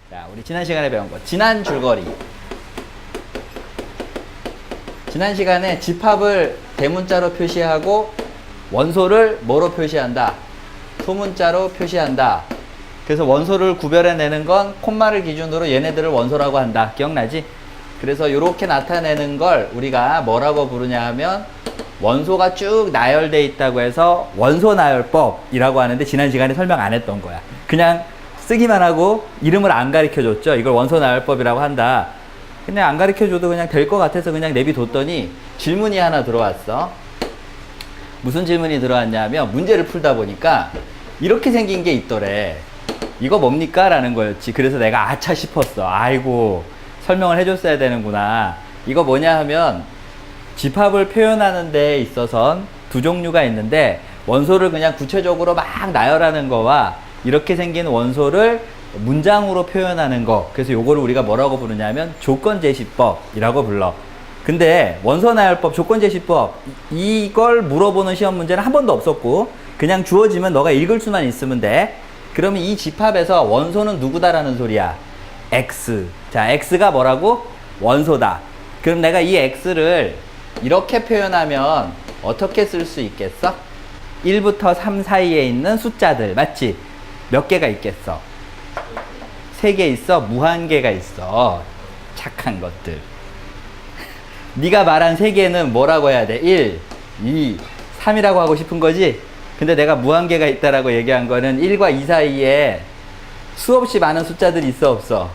자, 우리 지난 시간에 배운 거. 지난 줄거리. 지난 시간에 집합을 대문자로 표시하고 원소를 뭐로 표시한다? 소문자로 표시한다. 그래서 원소를 구별해내는 건 콤마를 기준으로 얘네들을 원소라고 한다. 기억나지? 그래서 이렇게 나타내는 걸 우리가 뭐라고 부르냐 하면 원소가 쭉 나열되어 있다고 해서 원소 나열법이라고 하는데 지난 시간에 설명 안 했던 거야. 그냥 쓰기만 하고 이름을 안 가르쳐 줬죠. 이걸 원소 나열법이라고 한다. 근데 안 가르쳐 줘도 그냥 될 것 같아서 그냥 내비뒀더니 질문이 하나 들어왔어. 무슨 질문이 들어왔냐면 문제를 풀다 보니까 이렇게 생긴 게 있더래. 이거 뭡니까? 라는 거였지. 그래서 내가 아차 싶었어. 아이고, 설명을 해줬어야 되는구나. 이거 뭐냐 하면 집합을 표현하는 데 있어선 두 종류가 있는데 원소를 그냥 구체적으로 막 나열하는 거와 이렇게 생긴 원소를 문장으로 표현하는 거. 그래서 요거를 우리가 뭐라고 부르냐면 조건제시법이라고 불러. 근데 원소나열법, 조건제시법 이걸 물어보는 시험 문제는 한 번도 없었고 그냥 주어지면 너가 읽을 수만 있으면 돼. 그러면 이 집합에서 원소는 누구다라는 소리야? X. 자, X가 뭐라고? 원소다. 그럼 내가 이 X를 이렇게 표현하면 어떻게 쓸 수 있겠어? 1부터 3 사이에 있는 숫자들 맞지? 몇 개가 있겠어? 3개 있어? 무한개가 있어. 착한 것들. 네가 말한 3개는 뭐라고 해야 돼? 1, 2, 3이라고 하고 싶은 거지? 근데 내가 무한개가 있다라고 얘기한 거는 1과 2 사이에 수없이 많은 숫자들이 있어 없어?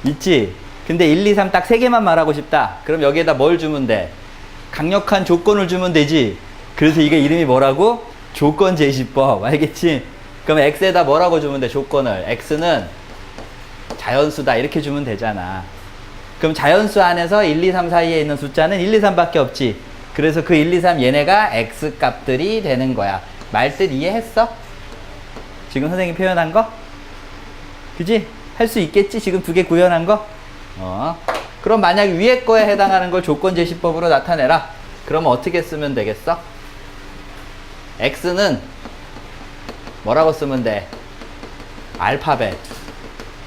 있지? 근데 1, 2, 3 딱 3개만 말하고 싶다. 그럼 여기에다 뭘 주면 돼? 강력한 조건을 주면 되지. 그래서 이게 이름이 뭐라고? 조건제시법. 알겠지? 그럼 X에다 뭐라고 주면 돼? 조건을. X는 자연수다. 이렇게 주면 되잖아. 그럼 자연수 안에서 1, 2, 3 사이에 있는 숫자는 1, 2, 3밖에 없지. 그래서 그 1, 2, 3 얘네가 X 값들이 되는 거야. 말뜻 이해했어? 지금 선생님 표현한 거? 그지? 할 수 있겠지? 지금 2개 구현한 거? 그럼 만약 위에 거에 해당하는 걸 조건제시법으로 나타내라. 그러면 어떻게 쓰면 되겠어? X는 뭐라고 쓰면 돼? 알파벳.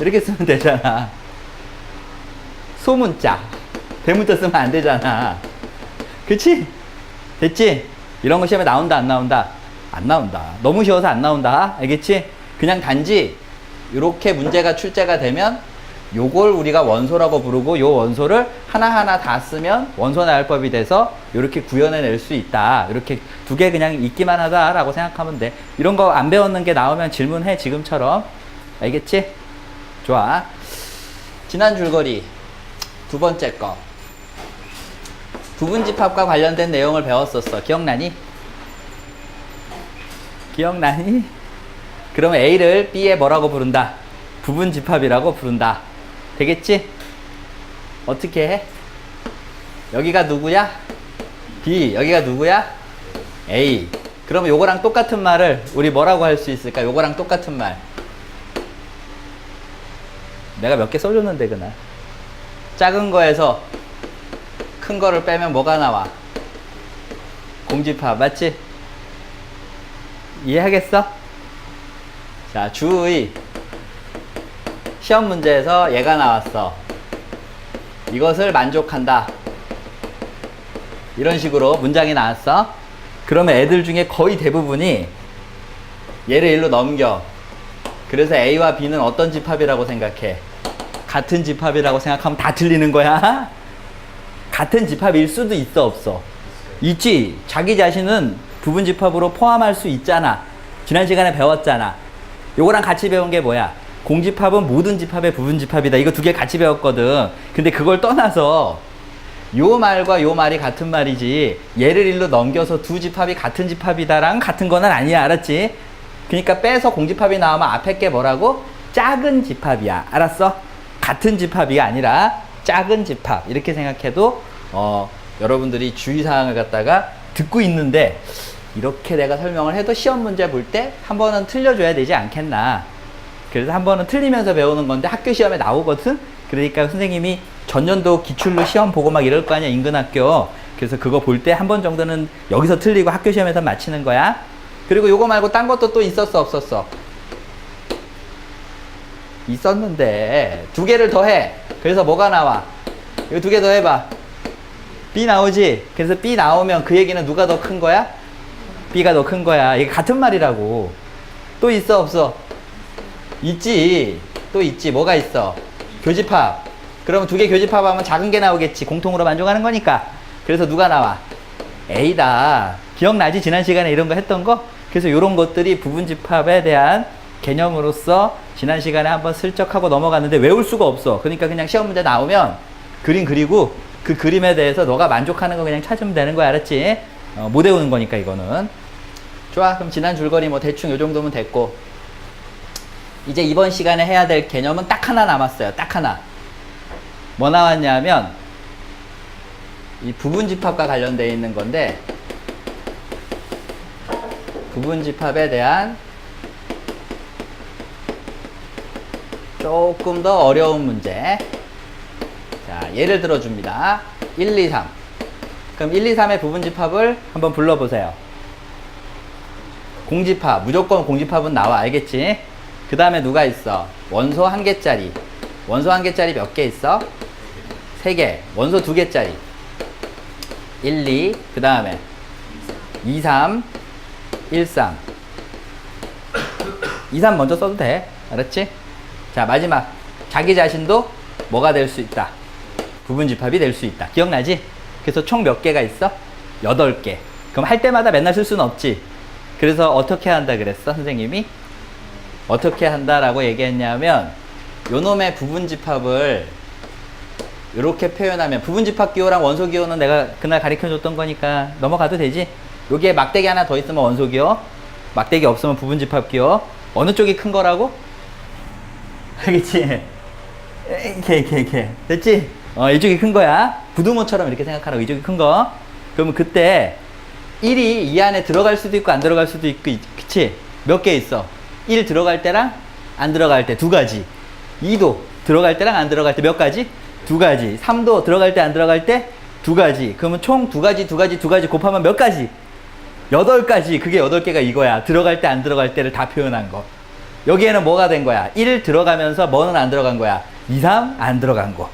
이렇게 쓰면 되잖아. 소문자. 대문자 쓰면 안 되잖아. 그치? 됐지? 이런 거 시험에 나온다, 안 나온다? 안 나온다. 너무 쉬워서 안 나온다. 알겠지? 그냥 단지 이렇게 문제가 출제가 되면 요걸 우리가 원소라고 부르고 요 원소를 하나하나 다 쓰면 원소 나열법이 돼서 이렇게 구현해낼 수 있다. 이렇게 2개 그냥 있기만 하다라고 생각하면 돼. 이런 거 안 배웠는 게 나오면 질문해. 지금처럼. 알겠지? 좋아. 지난 줄거리 두 번째 거. 부분집합과 관련된 내용을 배웠었어. 기억나니? 기억나니? 그러면 A를 B에 뭐라고 부른다? 부분집합이라고 부른다. 되겠지? 어떻게 해? 여기가 누구야? B. 여기가 누구야? A. 그러면 요거랑 똑같은 말을 우리 뭐라고 할 수 있을까? 요거랑 똑같은 말. 내가 몇 개 써줬는데 그날. 작은 거에서 큰 거를 빼면 뭐가 나와? 공집합. 맞지? 이해하겠어? 자, 주의. 시험 문제에서 얘가 나왔어. 이것을 만족한다. 이런 식으로 문장이 나왔어. 그러면 애들 중에 거의 대부분이 얘를 일로 넘겨. 그래서 A와 B는 어떤 집합이라고 생각해? 같은 집합이라고 생각하면 다 틀리는 거야. 같은 집합일 수도 있어 없어? 있지. 자기 자신은 부분집합으로 포함할 수 있잖아. 지난 시간에 배웠잖아. 요거랑 같이 배운 게 뭐야? 공집합은 모든 집합의 부분집합이다. 이거 2개 같이 배웠거든. 근데 그걸 떠나서 요 말과 요 말이 같은 말이지 얘를 일로 넘겨서 두 집합이 같은 집합이다랑 같은 거는 아니야. 알았지? 그러니까 빼서 공집합이 나오면 앞에 게 뭐라고? 작은 집합이야. 알았어? 같은 집합이 아니라 작은 집합. 이렇게 생각해도 여러분들이 주의사항을 갖다가 듣고 있는데 이렇게 내가 설명을 해도 시험 문제 볼 때 한 번은 틀려줘야 되지 않겠나. 그래서 한 번은 틀리면서 배우는 건데 학교 시험에 나오거든. 그러니까 선생님이 전년도 기출로 시험 보고 막 이럴 거 아니야, 인근학교. 그래서 그거 볼 때 한 번 정도는 여기서 틀리고 학교 시험에서 맞히는 거야. 그리고 요거 말고 딴 것도 또 있었어 없었어? 있었는데 두 개를 더해. 그래서 뭐가 나와? 이거 두 개 더 해봐. B 나오지? 그래서 B 나오면 그 얘기는 누가 더 큰 거야? B가 더 큰 거야. 이게 같은 말이라고. 또 있어 없어? 있지. 또 있지. 뭐가 있어? 교집합. 그러면 두 개 교집합하면 작은 게 나오겠지. 공통으로 만족하는 거니까. 그래서 누가 나와? A다. 기억나지? 지난 시간에 이런 거 했던 거? 그래서 이런 것들이 부분집합에 대한 개념으로서 지난 시간에 한번 슬쩍 하고 넘어갔는데 외울 수가 없어. 그러니까 그냥 시험 문제 나오면 그림 그리고 그 그림에 대해서 너가 만족하는 거 그냥 찾으면 되는 거야. 알았지? 못 외우는 거니까 이거는. 좋아. 그럼 지난 줄거리 뭐 대충 요 정도면 됐고, 이제 이번 시간에 해야 될 개념은 딱 하나 남았어요. 딱 하나. 뭐 나왔냐면 이 부분집합과 관련되어 있는 건데, 부분집합에 대한 조금 더 어려운 문제. 자, 예를 들어 줍니다. 1, 2, 3. 그럼 1, 2, 3의 부분집합을 한번 불러보세요. 공집합. 무조건 공집합은 나와. 알겠지? 그 다음에 누가 있어? 원소 1개짜리. 원소 1개짜리 몇 개 있어? 3개. 원소 2개짜리. 1, 2. 그 다음에 2, 3. 1, 3. 2, 3 먼저 써도 돼. 알았지? 자, 마지막. 자기 자신도 뭐가 될 수 있다? 부분집합이 될 수 있다. 기억나지? 그래서 총 몇 개가 있어? 8개. 그럼 할 때마다 맨날 쓸 수는 없지. 그래서 어떻게 한다 그랬어? 선생님이? 어떻게 한다라고 얘기했냐면, 요놈의 부분집합을 이렇게 표현하면, 부분집합 기호랑 원소 기호는 내가 그날 가르쳐 줬던 거니까 넘어가도 되지? 여기에 막대기 하나 더 있으면 원소 기호, 막대기 없으면 부분집합 기호. 어느 쪽이 큰 거라고? 알겠지? 이렇게. 됐지? 이쪽이 큰 거야. 부두모처럼 이렇게 생각하라고. 이쪽이 큰 거. 그러면 그때 1이 이 안에 들어갈 수도 있고 안 들어갈 수도 있고, 그치? 몇 개 있어? 1 들어갈 때랑 안 들어갈 때 두 가지. 2도 들어갈 때랑 안 들어갈 때 몇 가지? 두 가지. 3도 들어갈 때 안 들어갈 때 두 가지. 그러면 총 두 가지 곱하면 몇 가지? 8가지. 그게 8개가 이거야. 들어갈 때 안 들어갈 때를 다 표현한 거. 여기에는 뭐가 된 거야? 1 들어가면서 뭐는 안 들어간 거야? 2, 3 안 들어간 거.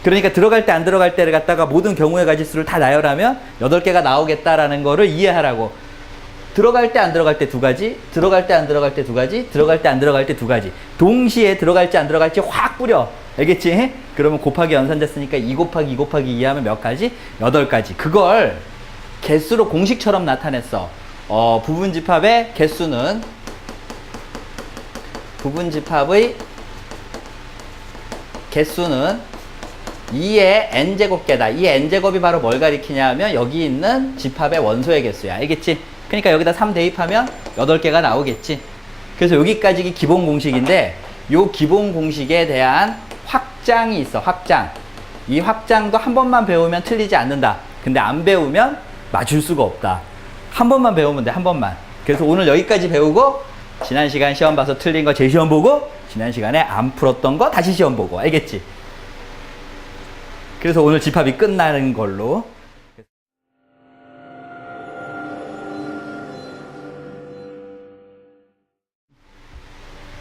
그러니까 들어갈 때 안 들어갈 때를 갖다가 모든 경우의 가지수를 다 나열하면 8개가 나오겠다라는 거를 이해하라고. 들어갈 때 안 들어갈 때 두 가지, 들어갈 때 안 들어갈 때 두 가지, 들어갈 때 안 들어갈 때 두 가지. 동시에 들어갈지 안 들어갈지 확 뿌려. 알겠지? 그러면 곱하기 연산됐으니까 2 곱하기 2 곱하기 2 하면 몇 가지? 8가지. 그걸 개수로 공식처럼 나타냈어. 부분집합의 개수는, 부분집합의 개수는 2의 n제곱개다. 이 n제곱이 바로 뭘 가리키냐면 여기 있는 집합의 원소의 개수야. 알겠지? 그러니까 여기다 3 대입하면 8개가 나오겠지. 그래서 여기까지 기본 공식인데, 요 기본 공식에 대한 확장이 있어. 확장. 이 확장도 한 번만 배우면 틀리지 않는다. 근데 안 배우면 맞출 수가 없다. 한 번만 배우면 돼. 한 번만. 그래서 오늘 여기까지 배우고, 지난 시간 시험 봐서 틀린 거 재시험 보고, 지난 시간에 안 풀었던 거 다시 시험 보고. 알겠지? 그래서 오늘 집합이 끝나는 걸로.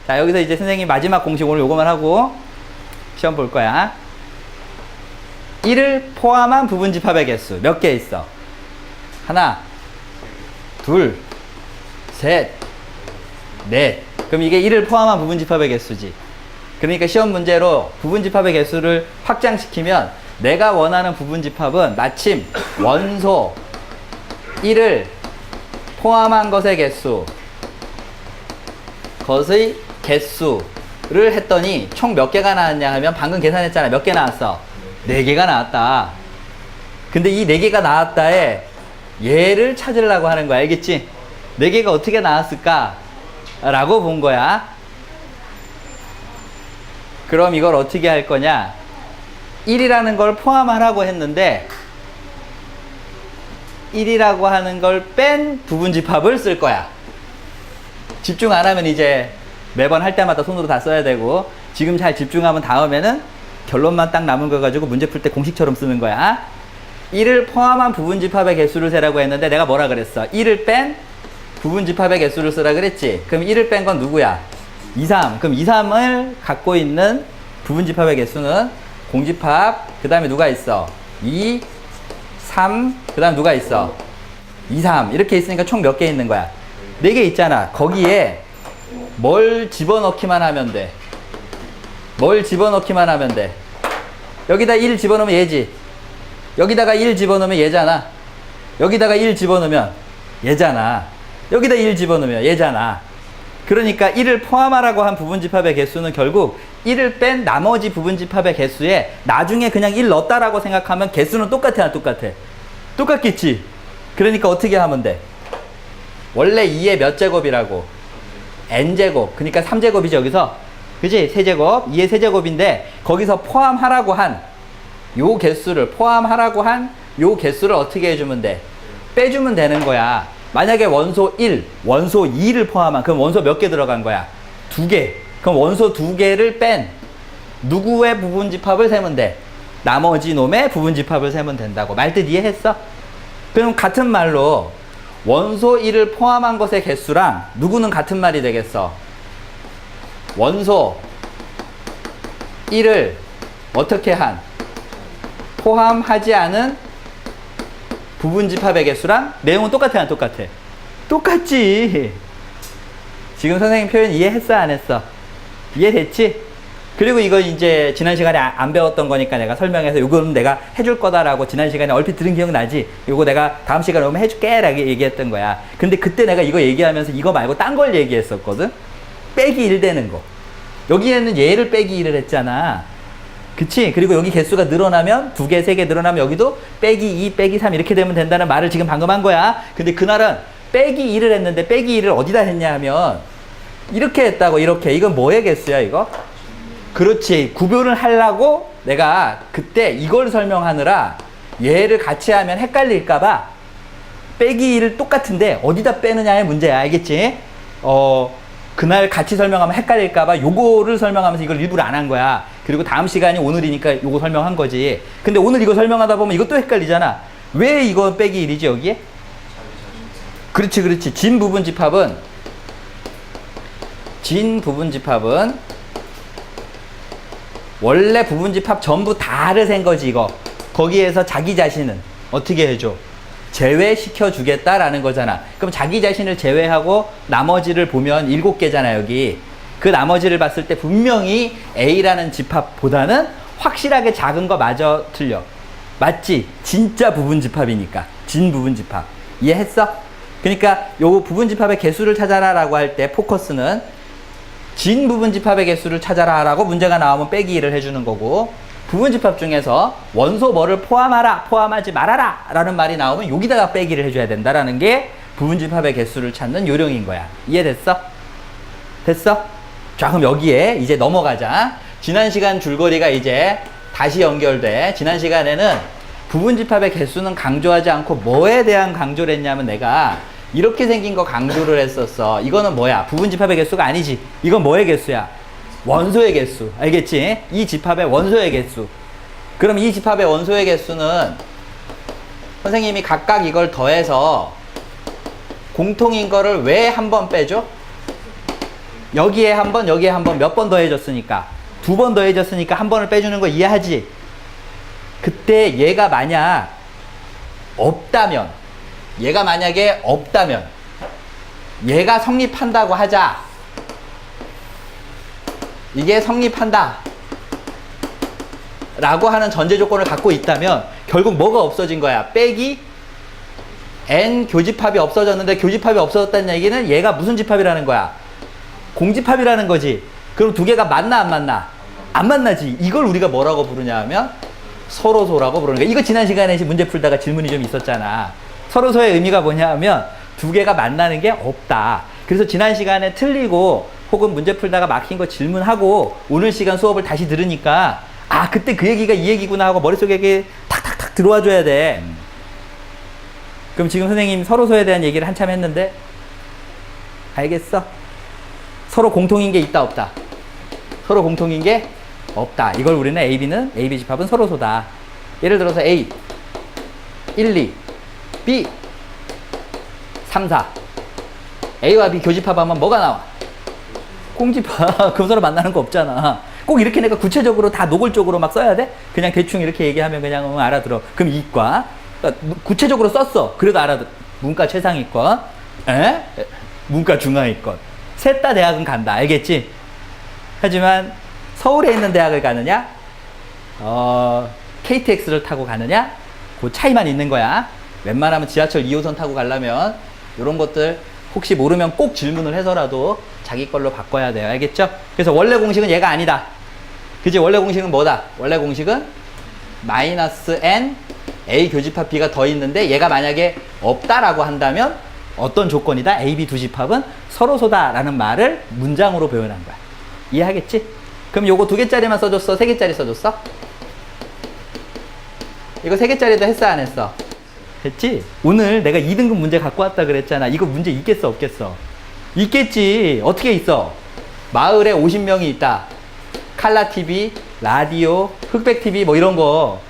자, 여기서 이제 선생님 마지막 공식 오늘 요거만 하고 시험 볼 거야. 1을 포함한 부분집합의 개수 몇 개 있어? 하나, 둘, 셋, 넷. 그럼 이게 1을 포함한 부분집합의 개수지. 그러니까 시험 문제로 부분집합의 개수를 확장시키면 내가 원하는 부분집합은 마침 원소 1을 포함한 것의 개수, 것의 개수를 했더니 총 몇 개가 나왔냐 하면, 방금 계산했잖아. 몇 개 나왔어? 4개가 나왔다. 근데 이 4개가 나왔다에 얘를 찾으려고 하는 거야. 알겠지? 4개가 어떻게 나왔을까? 라고 본 거야. 그럼 이걸 어떻게 할 거냐? 1이라는 걸 포함하라고 했는데 1이라고 하는 걸 뺀 부분집합을 쓸 거야. 집중 안 하면 이제 매번 할 때마다 손으로 다 써야 되고, 지금 잘 집중하면 다음에는 결론만 딱 남은 거 가지고 문제 풀 때 공식처럼 쓰는 거야. 1을 포함한 부분집합의 개수를 세라고 했는데 내가 뭐라 그랬어? 1을 뺀 부분집합의 개수를 쓰라 그랬지? 그럼 1을 뺀 건 누구야? 2, 3. 그럼 2, 3을 갖고 있는 부분집합의 개수는 공집합, 그 다음에 누가 있어? 2, 3, 그 다음 누가 있어? 2, 3. 이렇게 있으니까 총 몇 개 있는 거야? 4개 있잖아. 거기에 뭘 집어넣기만 하면 돼. 뭘 집어넣기만 하면 돼. 여기다 1 집어넣으면 얘지. 여기다가 1 집어넣으면 얘잖아. 여기다가 1 집어넣으면 얘잖아. 여기다 1 집어넣으면 얘잖아. 그러니까 1을 포함하라고 한 부분집합의 개수는 결국 1을 뺀 나머지 부분집합의 개수에 나중에 그냥 1 넣었다라고 생각하면 개수는 똑같아, 안 똑같아? 똑같겠지? 그러니까 어떻게 하면 돼? 원래 2의 몇 제곱이라고? n제곱. 그러니까 3제곱이지 여기서. 그지? 세제곱. 2의 세제곱인데 거기서 포함하라고 한 요 개수를 포함하라고 한 요 개수를 어떻게 해주면 돼? 빼주면 되는 거야. 만약에 원소 1, 원소 2를 포함한, 그럼 원소 몇 개 들어간 거야? 2개. 그럼 원소 2개를 뺀 누구의 부분집합을 세면 돼? 나머지 놈의 부분집합을 세면 된다고. 말뜻 이해했어? 그럼 같은 말로 원소 1을 포함한 것의 개수랑 누구는 같은 말이 되겠어? 원소 1을 어떻게 한? 포함하지 않은 부분집합의 개수랑 내용은 똑같아, 안 똑같아? 똑같지. 지금 선생님 표현 이해했어, 안 했어? 이해됐지? 그리고 이거 이제 지난 시간에 안 배웠던 거니까 내가 설명해서 요거는 내가 해줄 거다라고 지난 시간에 얼핏 들은 기억 나지? 요거 내가 다음 시간에 오면 해줄게 라고 얘기했던 거야. 근데 그때 내가 이거 얘기하면서 이거 말고 딴 걸 얘기했었거든? 빼기 1 되는 거. 여기에는 얘를 빼기 1을 했잖아. 그치? 그리고 여기 개수가 늘어나면 2개, 3개 늘어나면 여기도 빼기 2, 빼기 3 이렇게 되면 된다는 말을 지금 방금 한 거야. 근데 그날은 빼기 2를 했는데 빼기 2를 어디다 했냐 하면 이렇게 했다고. 이렇게. 이건 뭐의 개수야 이거? 그렇지. 구별을 하려고 내가 그때 이걸 설명하느라 얘를 같이 하면 헷갈릴까봐 빼기 2를 똑같은데 어디다 빼느냐의 문제야. 알겠지? 그날 같이 설명하면 헷갈릴까봐 요거를 설명하면서 이걸 일부러 안 한 거야. 그리고 다음 시간이 오늘이니까 요거 설명한 거지. 근데 오늘 이거 설명하다 보면 이것도 헷갈리잖아. 왜 이거 빼기 1이지 여기에? 그렇지, 그렇지. 진 부분집합은 원래 부분집합 전부 다를 센 거지 이거. 거기에서 자기 자신은 어떻게 해줘? 제외시켜 주겠다라는 거잖아. 그럼 자기 자신을 제외하고 나머지를 보면 7개잖아 여기. 그 나머지를 봤을 때 분명히 A라는 집합보다는 확실하게 작은 거 마저 틀려. 맞지? 진짜 부분집합이니까. 진 부분집합. 이해했어? 그러니까 요 부분집합의 개수를 찾아라 라고 할 때 포커스는 진 부분집합의 개수를 찾아라 라고 문제가 나오면 빼기 1을 해주는 거고, 부분집합 중에서 원소 뭐를 포함하라, 포함하지 말아라 라는 말이 나오면 여기다가 빼기를 해줘야 된다라는 게 부분집합의 개수를 찾는 요령인 거야. 이해됐어? 됐어? 자, 그럼 여기에 이제 넘어가자. 지난 시간 줄거리가 이제 다시 연결돼. 지난 시간에는 부분집합의 개수는 강조하지 않고 뭐에 대한 강조를 했냐면 내가 이렇게 생긴 거 강조를 했었어. 이거는 뭐야? 부분집합의 개수가 아니지. 이건 뭐의 개수야? 원소의 개수. 알겠지? 이 집합의 원소의 개수. 그럼 이 집합의 원소의 개수는 선생님이 각각 이걸 더해서 공통인 거를 왜 한 번 빼죠? 여기에 한 번, 여기에 한 번, 몇 번 더해졌으니까 2번 더해졌으니까 한 번을 빼주는 거 이해하지? 그때 얘가 만약 없다면, 얘가 만약에 없다면, 얘가 성립한다고 하자. 이게 성립한다 라고 하는 전제 조건을 갖고 있다면 결국 뭐가 없어진 거야? 빼기 n 교집합이 없어졌는데, 교집합이 없어졌다는 얘기는 얘가 무슨 집합이라는 거야? 공집합이라는 거지. 그럼 두 개가 만나 안 만나? 안 만나지. 이걸 우리가 뭐라고 부르냐 하면 서로소라고 부르는 거야. 이거 지난 시간에 문제 풀다가 질문이 좀 있었잖아. 서로소의 의미가 뭐냐 하면 두 개가 만나는 게 없다. 그래서 지난 시간에 틀리고 혹은 문제 풀다가 막힌 거 질문하고 오늘 시간 수업을 다시 들으니까 아, 그때 그 얘기가 이 얘기구나 하고 머릿속에 이렇게 탁탁탁 들어와 줘야 돼. 그럼 지금 선생님 서로소에 대한 얘기를 한참 했는데 알겠어? 서로 공통인 게 있다 없다? 서로 공통인 게 없다. 이걸 우리는 AB 집합은 서로소다. 예를 들어서 A 1, 2 B 3, 4 A와 B 교집합하면 뭐가 나와? 꽁지파 금서로 만나는 거 없잖아. 꼭 이렇게 내가 구체적으로 다 노골적으로 막 써야 돼? 그냥 대충 이렇게 얘기하면 그냥 알아들어. 그럼 이과. 구체적으로 썼어. 그래도 알아들어. 문과 최상위권. 문과 중하위권. 셋 다 대학은 간다. 알겠지? 하지만 서울에 있는 대학을 가느냐? KTX를 타고 가느냐? 그 차이만 있는 거야. 웬만하면 지하철 2호선 타고 가려면 이런 것들 혹시 모르면 꼭 질문을 해서라도 자기 걸로 바꿔야 돼요. 알겠죠? 그래서 원래 공식은 얘가 아니다. 그치? 원래 공식은 뭐다? 원래 공식은 마이너스 n a 교집합 b가 더 있는데 얘가 만약에 없다라고 한다면 어떤 조건이다? a, b 두 집합은 서로소다라는 말을 문장으로 표현한 거야. 이해하겠지? 그럼 요거 2개짜리만 써줬어? 3개짜리 써줬어? 이거 3개짜리도 했어 안 했어? 했지? 오늘 내가 2등급 문제 갖고 왔다 그랬잖아. 이거 문제 있겠어 없겠어? 있겠지. 어떻게 있어? 마을에 50명이 있다. 칼라TV, 라디오, 흑백TV 뭐 이런 거.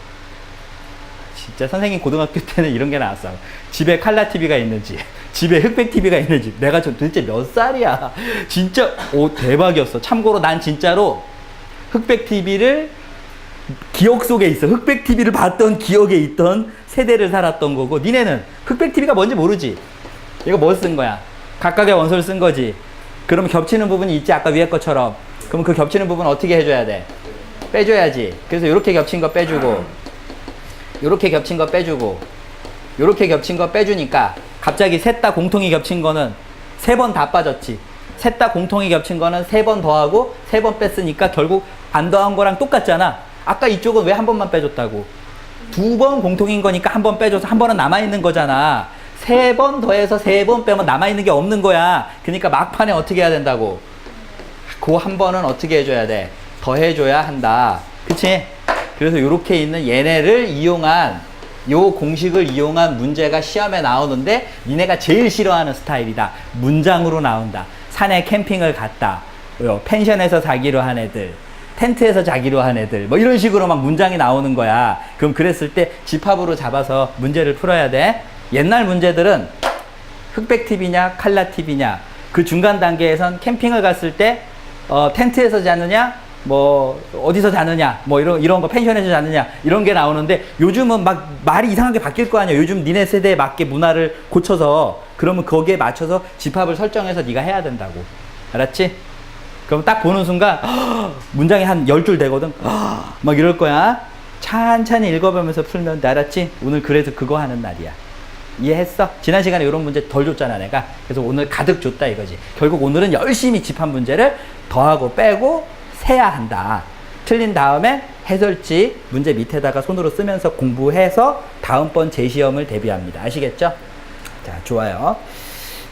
진짜 선생님 고등학교 때는 이런 게 나왔어. 집에 칼라TV가 있는지, 집에 흑백TV가 있는지. 내가 도대체 몇 살이야? 진짜 대박이었어. 참고로 난 진짜로 흑백TV를 기억 속에 있어. 흑백TV를 봤던 기억에 있던 세대를 살았던 거고, 니네는 흑백TV가 뭔지 모르지? 이거 뭐 쓴 거야? 각각의 원소를 쓴 거지. 그럼 겹치는 부분이 있지, 아까 위에 것처럼. 그럼 그 겹치는 부분 어떻게 해줘야 돼? 빼줘야지. 그래서 이렇게 겹친 거 빼주고, 이렇게 겹친 거 빼주고, 이렇게 겹친 거 빼주니까 갑자기 셋 다 공통이 겹친 거는 3번 다 빠졌지. 셋 다 공통이 겹친 거는 3번 더하고 3번 뺐으니까 결국 안 더한 거랑 똑같잖아. 아까 이쪽은 왜 한 번만 빼줬다고? 2번 공통인 거니까 한 번 빼줘서 한 번은 남아있는 거잖아. 3번 더해서 3번 빼면 남아있는 게 없는 거야. 그러니까 막판에 어떻게 해야 된다고? 그 한 번은 어떻게 해줘야 돼? 더해줘야 한다. 그치? 그래서 이렇게 있는 얘네를 이용한, 요 공식을 이용한 문제가 시험에 나오는데 니네가 제일 싫어하는 스타일이다. 문장으로 나온다. 산에 캠핑을 갔다. 펜션에서 자기로 한 애들, 텐트에서 자기로 한 애들, 뭐 이런 식으로 막 문장이 나오는 거야. 그럼 그랬을 때 집합으로 잡아서 문제를 풀어야 돼. 옛날 문제들은 흑백TV냐 칼라TV냐 그 중간 단계에선 캠핑을 갔을 때 텐트에서 자느냐 뭐 어디서 자느냐 뭐 이런 거 펜션에서 자느냐 이런 게 나오는데, 요즘은 막 말이 이상하게 바뀔 거 아니야. 요즘 니네 세대에 맞게 문화를 고쳐서, 그러면 거기에 맞춰서 집합을 설정해서 네가 해야 된다고. 알았지? 그럼 딱 보는 순간 문장이 한 10줄 되거든. 막 이럴 거야. 찬찬히 읽어보면서 풀면 돼. 알았지? 오늘 그래서 그거 하는 날이야. 이해했어? 지난 시간에 이런 문제 덜 줬잖아 내가. 그래서 오늘 가득 줬다 이거지. 결국 오늘은 열심히 집합 문제를 더하고 빼고 세야 한다. 틀린 다음에 해설지 문제 밑에다가 손으로 쓰면서 공부해서 다음번 재시험을 대비합니다. 아시겠죠? 자, 좋아요.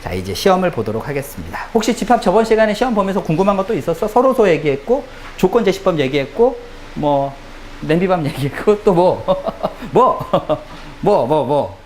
자, 이제 시험을 보도록 하겠습니다. 혹시 집합 저번 시간에 시험 보면서 궁금한 것도 있었어? 서로소 얘기했고, 조건 제시법 얘기했고, 뭐 냄비밥 얘기했고, 또 뭐? 뭐?